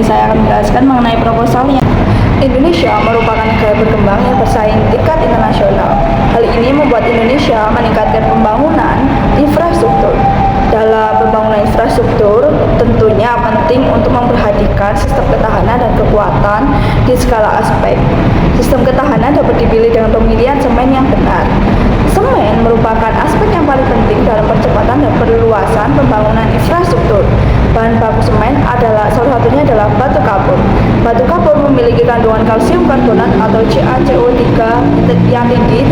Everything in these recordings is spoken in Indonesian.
ini saya akan menjelaskan mengenai proposalnya. Indonesia merupakan negara berkembang yang bersaing tingkat internasional. Hal ini membuat Indonesia meningkatkan pembangunan infrastruktur. Dalam pembangunan infrastruktur, tentunya penting untuk memperhatikan sistem ketahanan dan kekuatan di segala aspek. Sistem ketahanan dapat dipilih dengan pemilihan semen yang benar. Semen merupakan aspek yang paling penting dalam percepatan dan perluasan pembangunan infrastruktur. Bahan baku semen adalah salah satunya adalah batu kapur. Batu kapur memiliki kandungan kalsium karbonat atau CaCO3 yang tinggi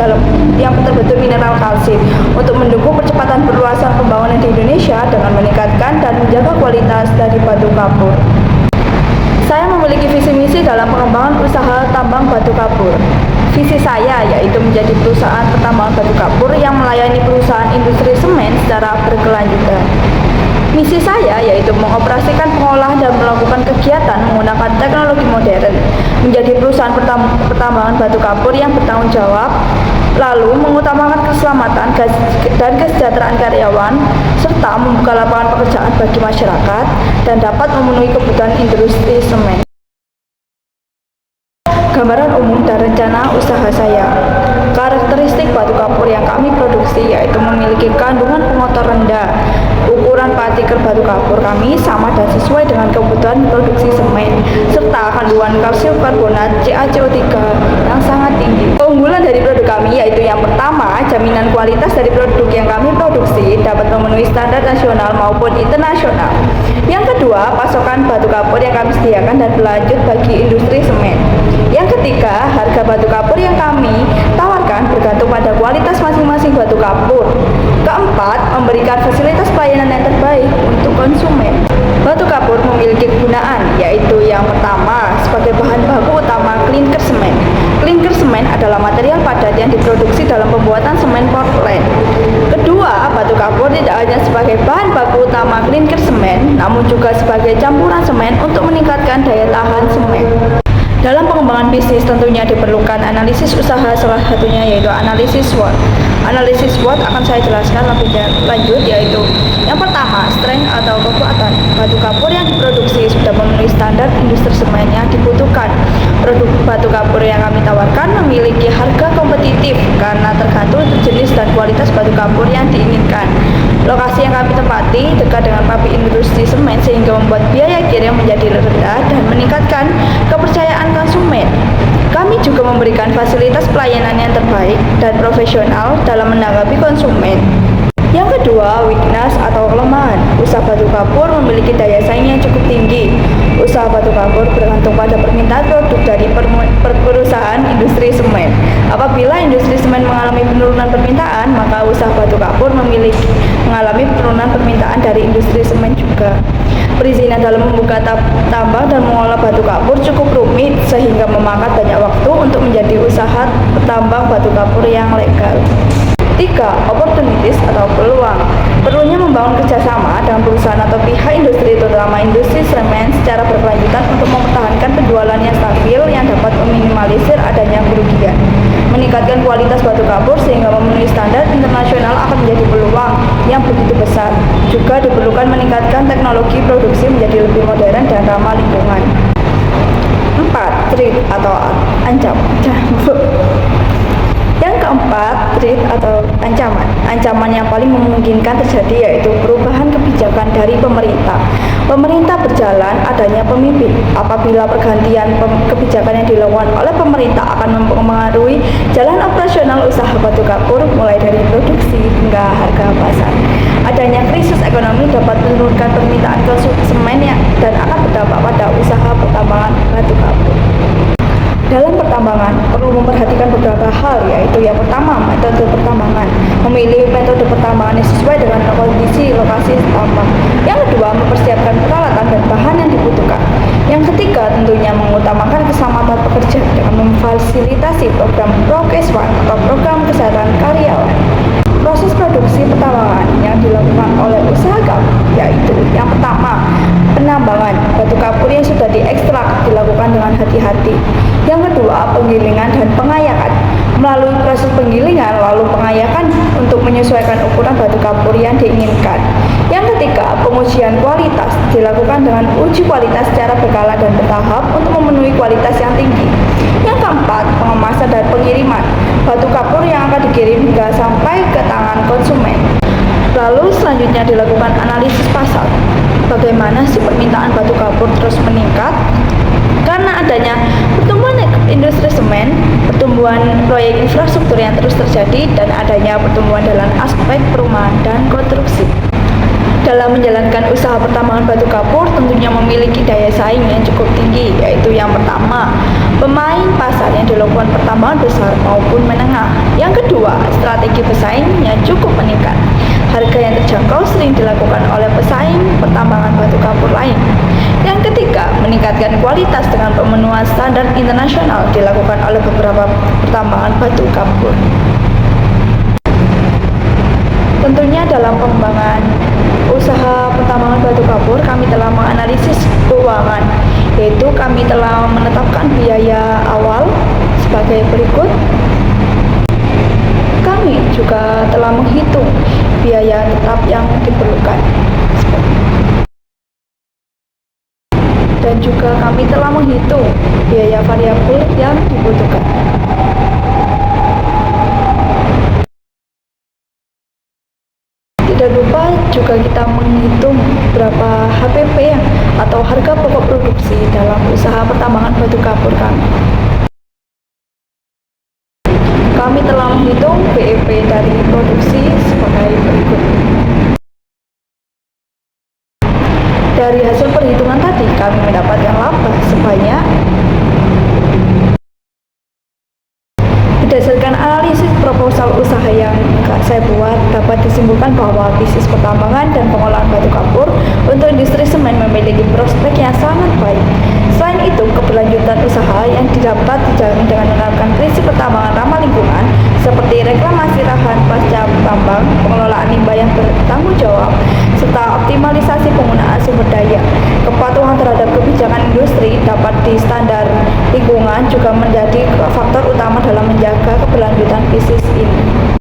yang terbentuk mineral kalsit untuk mendukung percepatan perluasan pembangunan di Indonesia dengan meningkatkan dan menjaga kualitas dari batu kapur. Saya memiliki visi misi dalam pengembangan usaha tambang batu kapur. Visi saya yaitu menjadi perusahaan pertambangan batu kapur yang melayani perusahaan industri semen secara berkelanjutan. Misi saya yaitu mengoperasikan, pengolahan, dan melakukan kegiatan menggunakan teknologi modern, menjadi perusahaan pertambangan batu kapur yang bertanggung jawab, lalu mengutamakan keselamatan dan kesejahteraan karyawan, serta membuka lapangan pekerjaan bagi masyarakat dan dapat memenuhi kebutuhan industri semen. Gambaran umum dan rencana usaha saya. Karakteristik batu kapur yang kami produksi yaitu memiliki kandungan pengotor rendah. Ukuran partikel batu kapur kami sama dan sesuai dengan kebutuhan produksi semen, serta kandungan kalsium karbonat CaCO3 yang sangat tinggi. Keunggulan dari produk kami yaitu yang pertama, jaminan kualitas dari produk yang kami produksi dapat memenuhi standar nasional maupun internasional. Yang kedua, pasokan batu kapur yang kami sediakan dan berlanjut bagi industri semen. Yang ketiga, harga batu kapur yang kami tawarkan bergantung pada kualitas masing-masing batu kapur. Keempat, memberikan fasilitas pelayanan yang terbaik untuk konsumen. Batu kapur memiliki kegunaan, yaitu yang pertama, sebagai bahan baku utama klinker semen. Klinker semen adalah material padat yang diproduksi dalam pembuatan semen Portland. Kedua, batu kapur tidak hanya sebagai bahan baku utama klinker semen, namun juga sebagai campuran semen untuk meningkatkan daya tahan semen. Dalam pengembangan bisnis tentunya diperlukan analisis usaha, salah satunya yaitu analisis SWOT. Analisis SWOT akan saya jelaskan lebih lanjut, yaitu yang pertama, strength atau kekuatan. Batu kapur yang diproduksi sudah memenuhi standar industri semen yang dibutuhkan. Produk batu kapur yang kami tawarkan memiliki harga kompetitif karena tergantung jenis dan kualitas batu kapur yang diinginkan. Lokasi yang kami tempati dekat dengan pabrik industri semen sehingga membuat biaya kirim menjadi rendah dan meningkatkan kepercayaan konsumen. Kami juga memberikan fasilitas pelayanan yang terbaik dan profesional dalam menanggapi konsumen. Yang kedua, weakness atau kelemahan. Usaha batu kapur memiliki daya saing yang cukup tinggi. Usaha batu kapur bergantung pada permintaan produk dari perusahaan industri semen. Apabila industri semen mengalami penurunan permintaan, maka usaha batu kapur mengalami penurunan permintaan dari industri semen juga. Perizinan dalam membuka tambang dan mengolah batu kapur cukup rumit sehingga memakan banyak waktu untuk menjadi usaha tambang batu kapur yang legal. 3. Opportunities atau peluang. Perlunya membangun kerjasama dengan perusahaan atau pihak industri, terutama industri semen, secara berkelanjutan untuk mempertahankan penjualan yang stabil yang dapat meminimalisir adanya kerugian. Meningkatkan kualitas batu kapur sehingga memenuhi standar internasional akan menjadi peluang yang begitu besar. Juga diperlukan meningkatkan teknologi produksi menjadi lebih modern dan ramah lingkungan. 4. Threat atau ancaman. Yang keempat, threat atau ancaman. Ancaman yang paling memungkinkan terjadi yaitu perubahan kebijakan dari pemerintah. Pemerintah berjalan adanya pemimpin. Apabila pergantian kebijakan yang dilakukan oleh pemerintah akan mempengaruhi jalan operasional usaha batu kapur mulai dari produksi hingga harga pasar. Adanya krisis ekonomi dapat menurunkan permintaan ke semen dan akan berdampak pada usaha pertambangan batu kapur. Dalam pertambangan perlu memperhatikan beberapa hal, yaitu yang pertama, metode pertambangan. Memilih metode pertambangan yang sesuai dengan kondisi lokasi tambang. Yang kedua, mempersiapkan peralatan dan bahan yang dibutuhkan. Yang ketiga, tentunya mengutamakan keselamatan pekerja dengan memfasilitasi program Prokes One atau program kesehatan karyawan. Proses produksi pertambangan yang dilakukan oleh usaha kami yaitu yang pertama, penambangan batu kapur yang sudah diekstrak dilakukan dengan hati-hati. Yang kedua, penggilingan dan pengayakan. Melalui proses penggilingan lalu pengayakan untuk menyesuaikan ukuran batu kapur yang diinginkan. Yang ketiga, pengujian kualitas dilakukan dengan uji kualitas secara berkala dan dan bertahap untuk memenuhi kualitas yang tinggi. Yang keempat, pengemasan dan pengiriman batu kapur yang akan dikirim hingga sampai ke tangan konsumen. Lalu selanjutnya dilakukan analisis pasar. Bagaimana sih permintaan batu kapur terus meningkat? Karena adanya pertumbuhan industri semen, pertumbuhan proyek infrastruktur yang terus terjadi, dan adanya pertumbuhan dalam aspek perumahan dan konstruksi. Dalam menjalankan usaha pertambangan batu kapur tentunya memiliki daya saing yang cukup tinggi, yaitu yang pertama, pemain pasar yang dilakukan pertambangan besar maupun menengah. Yang kedua, strategi pesaing yang cukup meningkat. Harga yang terjangkau sering dilakukan oleh pesaing pertambangan batu kapur lain. Yang ketiga, meningkatkan kualitas dengan pemenuhan standar internasional dilakukan oleh beberapa pertambangan batu kapur. Tentunya dalam pengembangan usaha pertambangan batu kapur kami telah menganalisis keuangan, yaitu kami telah menetapkan biaya awal sebagai berikut. Kami juga telah menghitung biaya tetap yang diperlukan, dan juga kami telah menghitung biaya variabel yang dibutuhkan. Tidak lupa juga kita menghitung berapa HPP atau harga pokok produksi dalam usaha pertambangan batu kapur kami. Kami telah menghitung BEP dari produksi sebagai berikut. Dari hasil perhitungan tadi, kami mendapatkan laba sebanyak. Berdasarkan analisis proposal usaha yang saya buat, dapat disimpulkan bahwa bisnis pertambangan dan pengolahan batu kapur untuk industri semen memiliki prospek yang sangat baik. Selain itu, keberlanjutan usaha yang didapat dijamin dengan menerapkan prinsip pertambangan ramah lingkungan seperti reklamasi lahan pasca tambang, pengelolaan limbah yang bertanggung jawab, serta optimalisasi penggunaan sumber daya. Kepatuhan terhadap kebijakan industri dapat di standar lingkungan juga menjadi faktor utama dalam menjaga keberlanjutan bisnis ini.